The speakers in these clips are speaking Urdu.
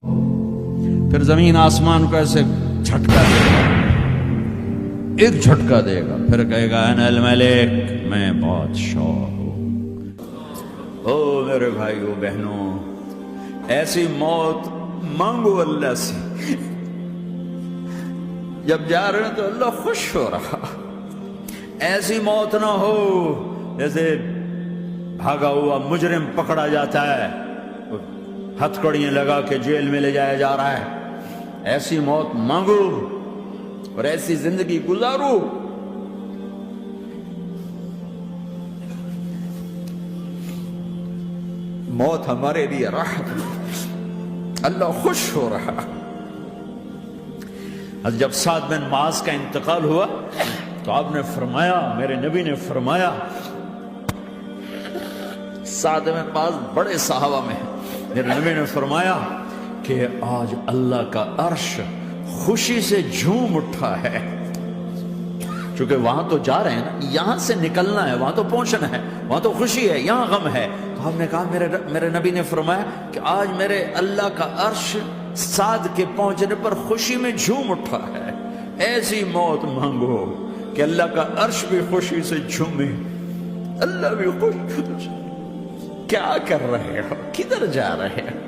پھر زمین آسمان کو ایسے جھٹکا دے گا، ایک جھٹکا دے گا، پھر کہے گا انا الملک، میں بادشاہ ہوں۔ او میرے بھائیو بہنوں، ایسی موت مانگو اللہ سے۔ جب جا رہے ہیں تو اللہ خوش ہو رہا، ایسی موت نہ ہو جیسے بھاگا ہوا مجرم پکڑا جاتا ہے، ہتھکڑیاں لگا کے جیل میں لے جایا جا رہا ہے۔ ایسی موت مانگو اور ایسی زندگی گزارو۔ موت ہمارے لیے راحت، اللہ خوش ہو رہا۔ جب سعد بن معاذ کا انتقال ہوا تو آپ نے فرمایا، میرے نبی نے فرمایا، سعد بن معاذ بڑے صحابہ میں ہیں، میرے نبی نے فرمایا کہ آج اللہ کا عرش خوشی سے جھوم اٹھا ہے، چونکہ وہاں تو جا رہے ہیں نا، یہاں سے نکلنا ہے، وہاں تو پہنچنا ہے، وہاں تو خوشی ہے، یہاں غم ہے۔ تو ہم نے کہا، میرے نبی نے فرمایا کہ آج میرے اللہ کا عرش سعد کے پہنچنے پر خوشی میں جھوم اٹھا ہے۔ ایسی موت مانگو کہ اللہ کا عرش بھی خوشی سے جھومے، اللہ بھی خوش۔ کیا کر رہے ہو؟ کدھر جا رہے ہو؟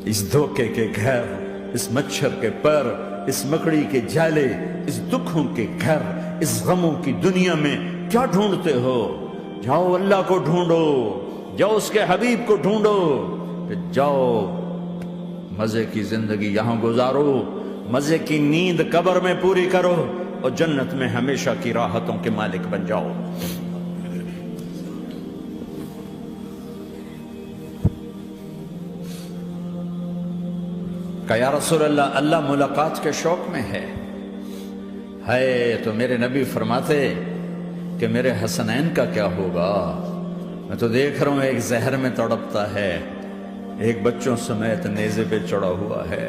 اس دھوکے کے گھر، اس مچھر کے پر، اس مکڑی کے جالے، اس دکھوں کے گھر، اس غموں کی دنیا میں کیا ڈھونڈتے ہو؟ جاؤ اللہ کو ڈھونڈو، جاؤ اس کے حبیب کو ڈھونڈو، پھر جاؤ مزے کی زندگی یہاں گزارو، مزے کی نیند قبر میں پوری کرو، اور جنت میں ہمیشہ کی راحتوں کے مالک بن جاؤ۔ کہ یا رسول اللہ، اللہ ملاقات کے شوق میں ہے۔ تو میرے نبی فرماتے کہ میرے حسنین کا کیا ہوگا؟ میں تو دیکھ رہا ہوں ایک زہر میں تڑپتا ہے، ایک بچوں سمیت نیزے پہ چڑھا ہوا ہے۔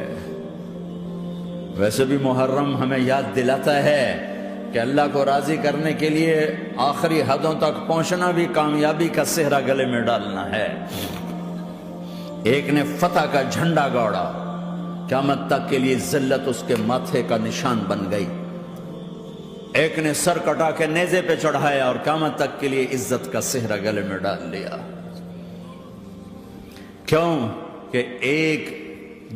ویسے بھی محرم ہمیں یاد دلاتا ہے کہ اللہ کو راضی کرنے کے لیے آخری حدوں تک پہنچنا بھی کامیابی کا صحرا گلے میں ڈالنا ہے۔ ایک نے فتح کا جھنڈا گاڑا، قیامت تک کے لیے ذلت اس کے ماتھے کا نشان بن گئی۔ ایک نے سر کٹا کے نیزے پہ چڑھایا اور قیامت تک کے لیے عزت کا صحرا گلے میں ڈال لیا۔ کیوں کہ ایک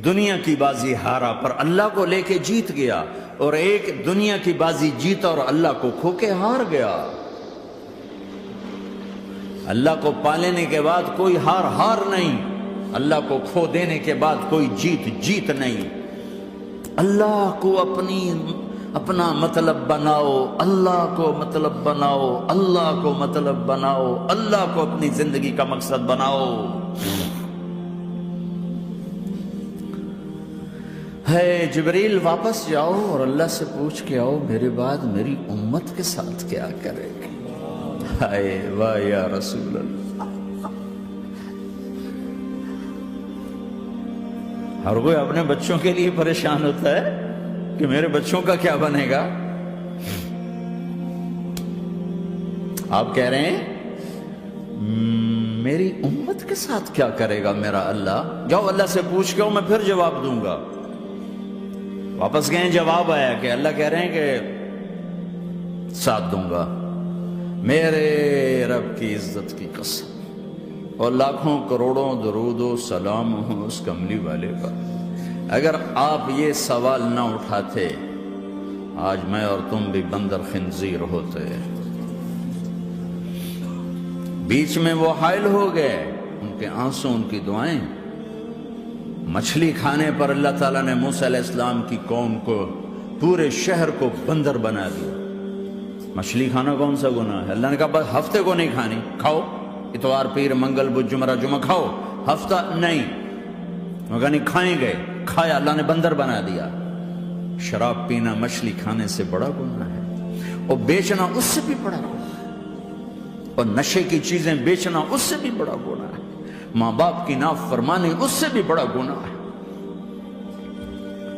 دنیا کی بازی ہارا پر اللہ کو لے کے جیت گیا، اور ایک دنیا کی بازی جیتا اور اللہ کو کھو کے ہار گیا۔ اللہ کو پا لینے کے بعد کوئی ہار نہیں، اللہ کو کھو دینے کے بعد کوئی جیت نہیں۔ اللہ کو اپنا مطلب بناؤ، اللہ کو مطلب بناؤ، اللہ کو مطلب بناؤ، اللہ کو اپنی زندگی کا مقصد بناؤ۔ جبریل واپس جاؤ اور اللہ سے پوچھ کے آؤ، میرے بعد میری امت کے ساتھ کیا کرے گا؟ واہ یا رسول اللہ۔ ہر کوئی اپنے بچوں کے لیے پریشان ہوتا ہے کہ میرے بچوں کا کیا بنے گا۔ آپ کہہ رہے ہیں میری امت کے ساتھ کیا کرے گا میرا اللہ؟ جاؤ اللہ سے پوچھ کے آؤ، میں پھر جواب دوں گا۔ واپس گئے، جواب آیا کہ اللہ کہہ رہے ہیں کہ ساتھ دوں گا، میرے رب کی عزت کی قسم، اور لاکھوں کروڑوں درود و سلام ہوں اس کملی والے پر۔ اگر آپ یہ سوال نہ اٹھاتے، آج میں اور تم بھی بندر خنزیر ہوتے۔ بیچ میں وہ حائل ہو گئے، ان کے آنسو، ان کی دعائیں۔ مچھلی کھانے پر اللہ تعالیٰ نے موسیٰ علیہ السلام کی قوم کو، پورے شہر کو بندر بنا دیا۔ مچھلی کھانا کون سا گناہ ہے؟ اللہ نے کہا بس ہفتے کو نہیں کھانی، کھاؤ، اتوار پیر منگل بدھ جمعہ کھاؤ، ہفتہ نہیں۔ مگر نہیں کھائیں گے، کھایا، اللہ نے بندر بنا دیا۔ شراب پینا مچھلی کھانے سے بڑا گناہ ہے، اور بیچنا اس سے بھی بڑا گناہ ہے، اور نشے کی چیزیں بیچنا اس سے بھی بڑا گناہ ہے، ماں باپ کی نافرمانی اس سے بھی بڑا گناہ ہے۔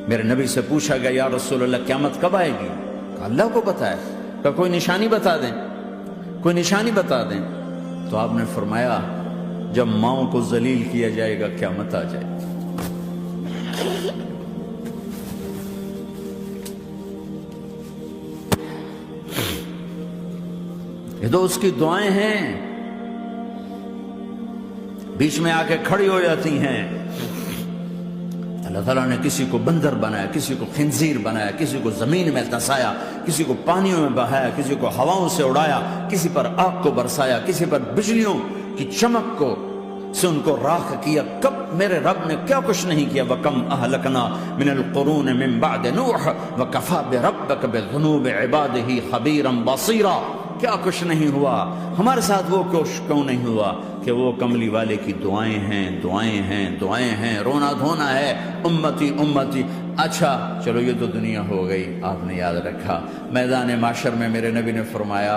میرے نبی سے پوچھا گیا یا رسول اللہ قیامت کب آئے گی؟ کہا اللہ کو پتا ہے۔ کہا کوئی نشانی بتا دیں، کوئی نشانی بتا دیں۔ تو آپ نے فرمایا جب ماؤں کو ذلیل کیا جائے گا قیامت آ جائے گی۔ یہ تو اس کی دعائیں ہیں، بیچ میں آ کے کھڑی ہو جاتی ہیں۔ اللہ تعالیٰ نے کسی کو بندر بنایا، کسی کو خنزیر بنایا، کسی کو زمین میں دسایا، کسی کو پانیوں میں بہایا، کسی کو ہواؤں سے اڑایا، کسی پر آگ کو برسایا، کسی پر بجلیوں کی چمک کو سے ان کو راکھ کیا۔ کب میرے رب نے کیا کچھ نہیں کیا۔ وَكَمْ أَهْلَكْنَا مِنَ الْقُرُونِ مِنْ بَعْدِ نُوحٍ وَكَفَى بِرَبِّكَ بِذُنُوبِ عِبَادِهِ خَبِيرًا بَصِيرًا۔ کیا کچھ نہیں ہوا، ہمارے ساتھ وہ کچھ کیوں نہیں ہوا کہ وہ کملی والے کی دعائیں ہیں، دعائیں ہیں، دعائیں ہیں، رونا دھونا ہے، امتی امتی۔ اچھا چلو یہ تو دنیا ہو گئی، آپ نے یاد رکھا۔ میدان معاشر میں میرے نبی نے فرمایا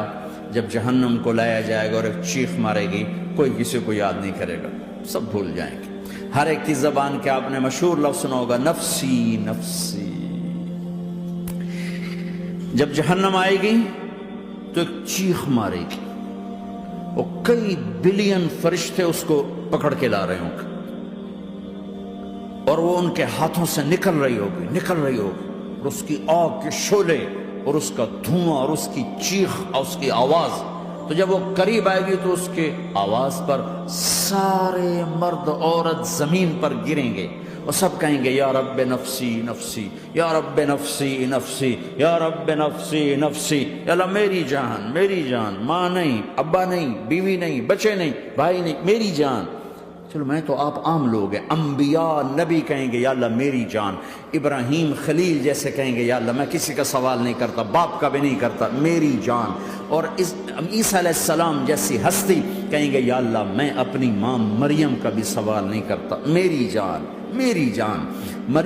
جب جہنم کو لایا جائے گا اور ایک چیخ مارے گی، کوئی کسی کو یاد نہیں کرے گا، سب بھول جائیں گے۔ ہر ایک کی زبان کے آپ نے مشہور لفظ سنا ہوگا، نفسی نفسی۔ جب جہنم آئے گی تو ایک چیخ مارے گی، وہ کئی بلین فرشتے اس کو پکڑ کے لا رہے ہوں گے، اور وہ ان کے ہاتھوں سے نکل رہی ہوگی، اور اس کی آگ کے شعلے اور اس کا دھواں اور اس کی چیخ اور اس کی آواز۔ تو جب وہ قریب آئے گی تو اس کے آواز پر سارے مرد عورت زمین پر گریں گے اور سب کہیں گے یا رب نفسی نفسی، یا رب نفسی نفسی، یا رب نفسی نفسی۔ یا اللہ میری جان، میری جان، ماں نہیں، ابا نہیں، بیوی نہیں، بچے نہیں، بھائی نہیں، میری جان۔ چلو میں تو آپ عام لوگ ہیں، انبیاء نبی کہیں گے یا اللہ میری جان، ابراہیم خلیل جیسے کہیں گے یا اللہ میں کسی کا سوال نہیں کرتا، باپ کا بھی نہیں کرتا، میری جان۔ اور عیسیٰ علیہ السلام جیسی ہستی کہیں گے یا اللہ میں اپنی ماں مریم کا بھی سوال نہیں کرتا، میری جان، میری جان۔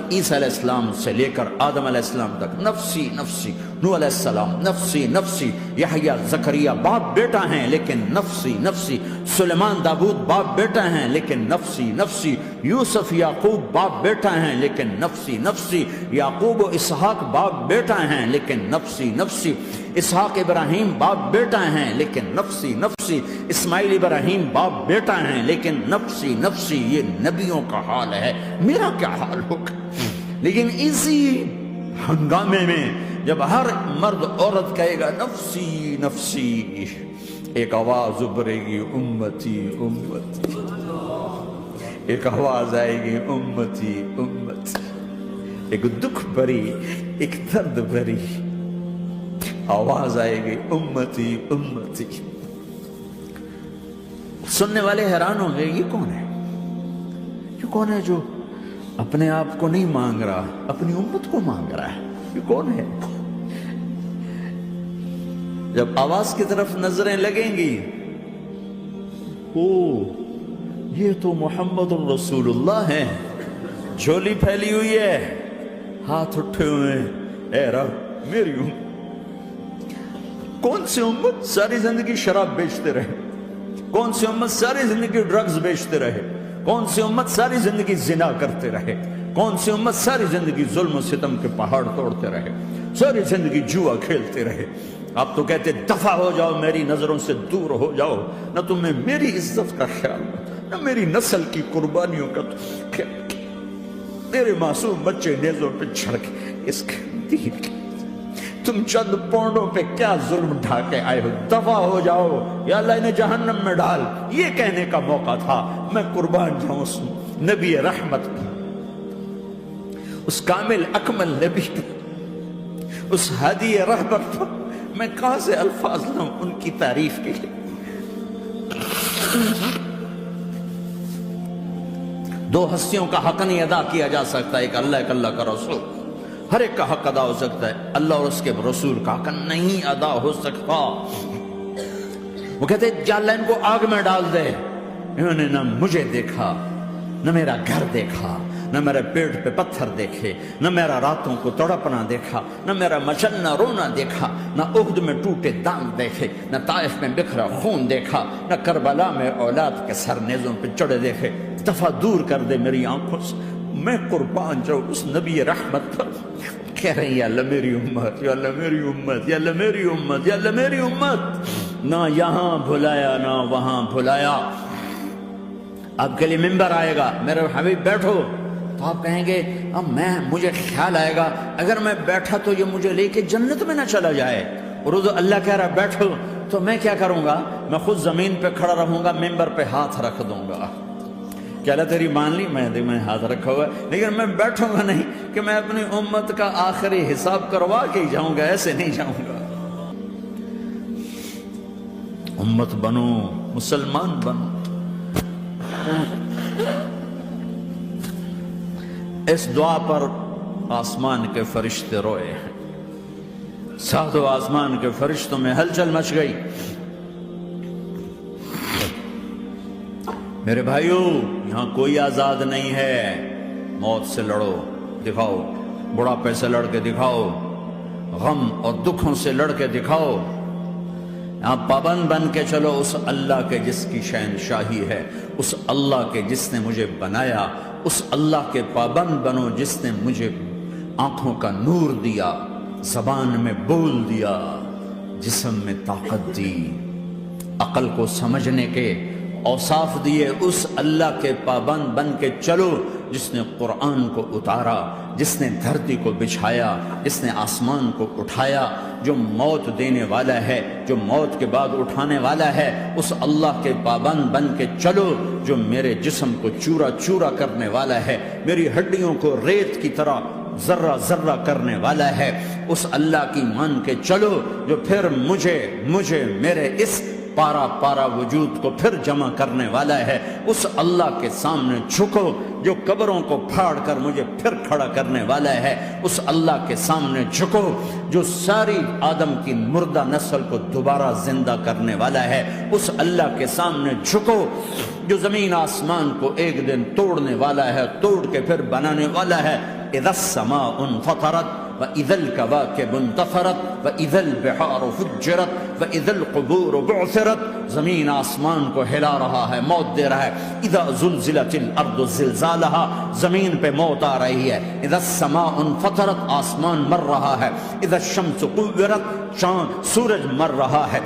عیسیٰ علیہ السلام سے لے کر آدم علیہ السلام تک نفسی نفسی، نوح علیہ السلام نفسی نفسی، یحییٰ زکریا باپ بیٹا ہیں لیکن نفسی نفسی، سلیمان داؤد باپ بیٹا ہیں لیکن نفسی نفسی، یوسف یعقوب باپ بیٹا ہیں لیکن نفسی نفسی، یعقوب و اسحاق باپ بیٹا ہیں لیکن نفسی نفسی، اسحاق ابراہیم باپ بیٹا ہیں لیکن نفسی نفسی، اسماعیل ابراہیم باپ بیٹا ہیں لیکن نفسی نفسی۔ یہ نبیوں کا حال ہے، میرا کیا حال ہوگا؟ لیکن اسی ہنگامے میں جب ہر مرد عورت کہے گا نفسی نفسی، ایک آواز ابھرے گی امتی امتی، ایک آواز آئے گی امتی امتی، ایک دکھ بھری، ایک درد بھری آواز آئے گی امتی امتی۔ سننے والے حیران ہوں گے یہ کون ہے، یہ کون ہے جو اپنے آپ کو نہیں مانگ رہا، اپنی امت کو مانگ رہا ہے، یہ کون ہے؟ جب آواز کی طرف نظریں لگیں گی، او یہ تو محمد الرسول اللہ ہے، جھولی پھیلی ہوئی ہے، ہاتھ اٹھے ہوئے ہیں، اے رب میری امت۔ کون سی امت ساری زندگی شراب بیچتے رہے، کون سی امت ساری زندگی ڈرگز بیچتے رہے، کون سی امت ساری زندگی زنا کرتے رہے، کون سی امت ساری زندگی ظلم و ستم کے پہاڑ توڑتے رہے، ساری زندگی جوا کھیلتے رہے۔ آپ تو کہتے دفع ہو جاؤ، میری نظروں سے دور ہو جاؤ، نہ تمہیں میری عزت کا خیال، نہ میری نسل کی قربانیوں کا خیال، میرے معصوم بچے نیزوں پہ چڑھ کے اس کے دین کے تم چند پونڈوں پہ کیا ظلم ڈھا کے آئے ہو، دفع ہو جاؤ یا اللہ انہیں جہنم میں ڈال۔ یہ کہنے کا موقع تھا، میں قربان جاؤں اس نبی رحمت پر، اس کامل اکمل نبی پر، اس ہادی رہبر پر۔ میں کہاں سے الفاظ لاؤں ان کی تعریف کے لیے؟ دو ہستیوں کا حق نہیں ادا کیا جا سکتا، ایک اللہ، ایک اللہ کا رسول۔ ہر ایک کا حق ادا ہو سکتا ہے، اللہ اور اس کے رسول کا حق نہیں ادا ہو سکتا۔ وہ کہتے یا اللہ ان کو آگ میں ڈال دے، انہوں نے نہ مجھے دیکھا، نہ میرا گھر دیکھا، نہ میرے پیٹ پہ پتھر دیکھے، نہ میرا راتوں کو تڑپنا دیکھا، نہ میرا مچلنا رونا دیکھا، نہ احد میں ٹوٹے دانت دیکھے، نہ طائف میں بکھرا خون دیکھا، نہ کربلا میں اولاد کے سر نیزوں پہ چڑھے دیکھے۔ دفعہ دور کر دے میری آنکھوں سے، میں قربان جاؤں اس نبی رحمت پر۔ کہہ رہے ہیں یا اللہ میری امت، یا اللہ میری امت، یا اللہ میری امت، یا اللہ میری امت۔ نہ یہاں بھلایا نہ وہاں بھلایا، آپ کے لیے ممبر آئے گا، میرے حبیب بیٹھو، تو آپ کہیں گے اب مجھے خیال آئے گا اگر میں بیٹھا تو یہ مجھے لے کے جنت میں نہ چلا جائے، اور اللہ کہہ رہا بیٹھو، تو میں کیا کروں گا؟ میں خود زمین پہ کھڑا رہوں گا، ممبر پہ ہاتھ رکھ دوں گا کہ اللہ تیری مان لی، میں ہاتھ رکھا ہوا ہے، لیکن میں بیٹھوں گا نہیں کہ میں اپنی امت کا آخری حساب کروا کے ہی جاؤں گا، ایسے نہیں جاؤں گا۔ امت بنو، مسلمان بنو۔ اس دعا پر آسمان کے فرشتے روئے ہیں، ساتوں آسمان کے فرشتوں میں ہلچل مچ گئی۔ میرے بھائیوں، یہاں کوئی آزاد نہیں ہے، موت سے لڑو، دکھاؤ، بڑھاپے سے لڑ کے دکھاؤ، غم اور دکھوں سے لڑ کے دکھاؤ، یہاں پابند بن کے چلو اس اللہ کے جس کی شہنشاہی ہے، اس اللہ کے جس نے مجھے بنایا، اس اللہ کے پابند بنو جس نے مجھے آنکھوں کا نور دیا، زبان میں بول دیا، جسم میں طاقت دی، عقل کو سمجھنے کے اوصاف دیے، اس اللہ کے پابند بن کے چلو جس نے قرآن کو اتارا، جس نے دھرتی کو بچھایا، جس نے آسمان کو اٹھایا، جو موت دینے والا ہے، جو موت کے بعد اٹھانے والا ہے، اس اللہ کے پابند بن کے چلو جو میرے جسم کو چورا چورا کرنے والا ہے، میری ہڈیوں کو ریت کی طرح ذرہ ذرہ کرنے والا ہے، اس اللہ کی مان کے چلو جو پھر مجھے میرے اس پارا پارا وجود کو پھر جمع کرنے والا ہے، اس اللہ کے سامنے جھکو جو قبروں کو پھاڑ کر مجھے پھر کھڑا کرنے والا ہے، اس اللہ کے سامنے جھکو جو ساری آدم کی مردہ نسل کو دوبارہ زندہ کرنے والا ہے، اس اللہ کے سامنے جھکو جو زمین آسمان کو ایک دن توڑنے والا ہے، توڑ کے پھر بنانے والا ہے۔ اذا السماء انفطرت وَإِذَا الْكَوَاكِبُ انْتَثَرَتْ وَإِذَا الْبِحَارُ فُجِّرَتْ وَإِذَا الْقُبُورُ بُعْثِرَتْ، زمین آسمان کو ہلا رہا ہے، موت دے رہا ہے۔ اِذَا زُلْزِلَتِ الْأَرْضُ زِلْزَالَهَا، زمین پہ موت آ رہی ہے۔ اِذَا السَّمَاءُ انْفَطَرَتْ، آسمان مر رہا ہے۔ اِذَا الشَّمْسُ كُوِّرَتْ، سورج مر رہا ہے۔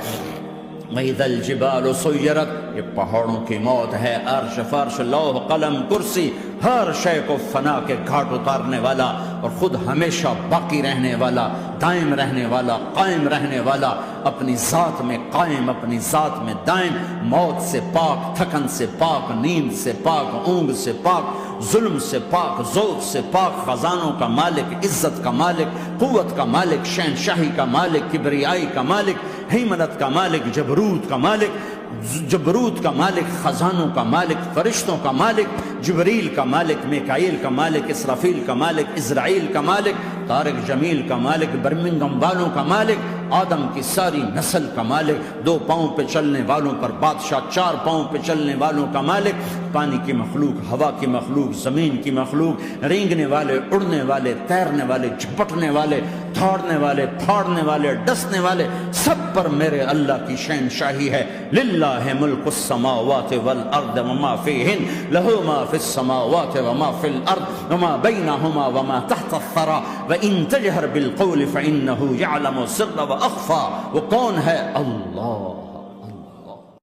وَإِذَا الْجِبَالُ سُيِّرَتْ، یہ پہاڑوں کی موت ہے۔ عرش فرش لوح قلم کرسی، ہر شے کو فنا کے گھاٹ اتارنے والا اور خود ہمیشہ باقی رہنے والا، دائم رہنے والا، قائم رہنے والا، اپنی ذات میں قائم، اپنی ذات میں دائم، موت سے پاک، تھکن سے پاک، نیند سے پاک، اونگ سے پاک، ظلم سے پاک، ذوق سے پاک، خزانوں کا مالک، عزت کا مالک، قوت کا مالک، شہنشاہی کا مالک، کبریائی کا مالک، ہیمنت کا مالک، جبروت کا مالک، خزانوں کا مالک، فرشتوں کا مالک، جبریل کا مالک، میکائیل کا مالک، اسرافیل کا مالک، اسرائیل کا مالک، طارق جمیل کا مالک، برمنگم والوں کا مالک، آدم کی ساری نسل کا مالک، 2 پاؤں پہ چلنے والوں پر بادشاہ، 4 پاؤں پہ چلنے والوں کا مالک، پانی کی مخلوق، ہوا کی مخلوق، زمین کی مخلوق، رینگنے والے، اڑنے والے، تیرنے والے، جھپٹنے والے، دھاڑنے والے، پھاڑنے والے، ڈسنے والے، سب پر میرے اللہ کی شہنشاہی ہے۔ للہ ملک السماوات والارض وما فیہن، لہ ما فی السماوات وما فی الارض وما بینہما وما تحت الثری وان تجہر بالقول فانہ یعلم السر واخفی۔ وہ کون ہے؟ اللہ۔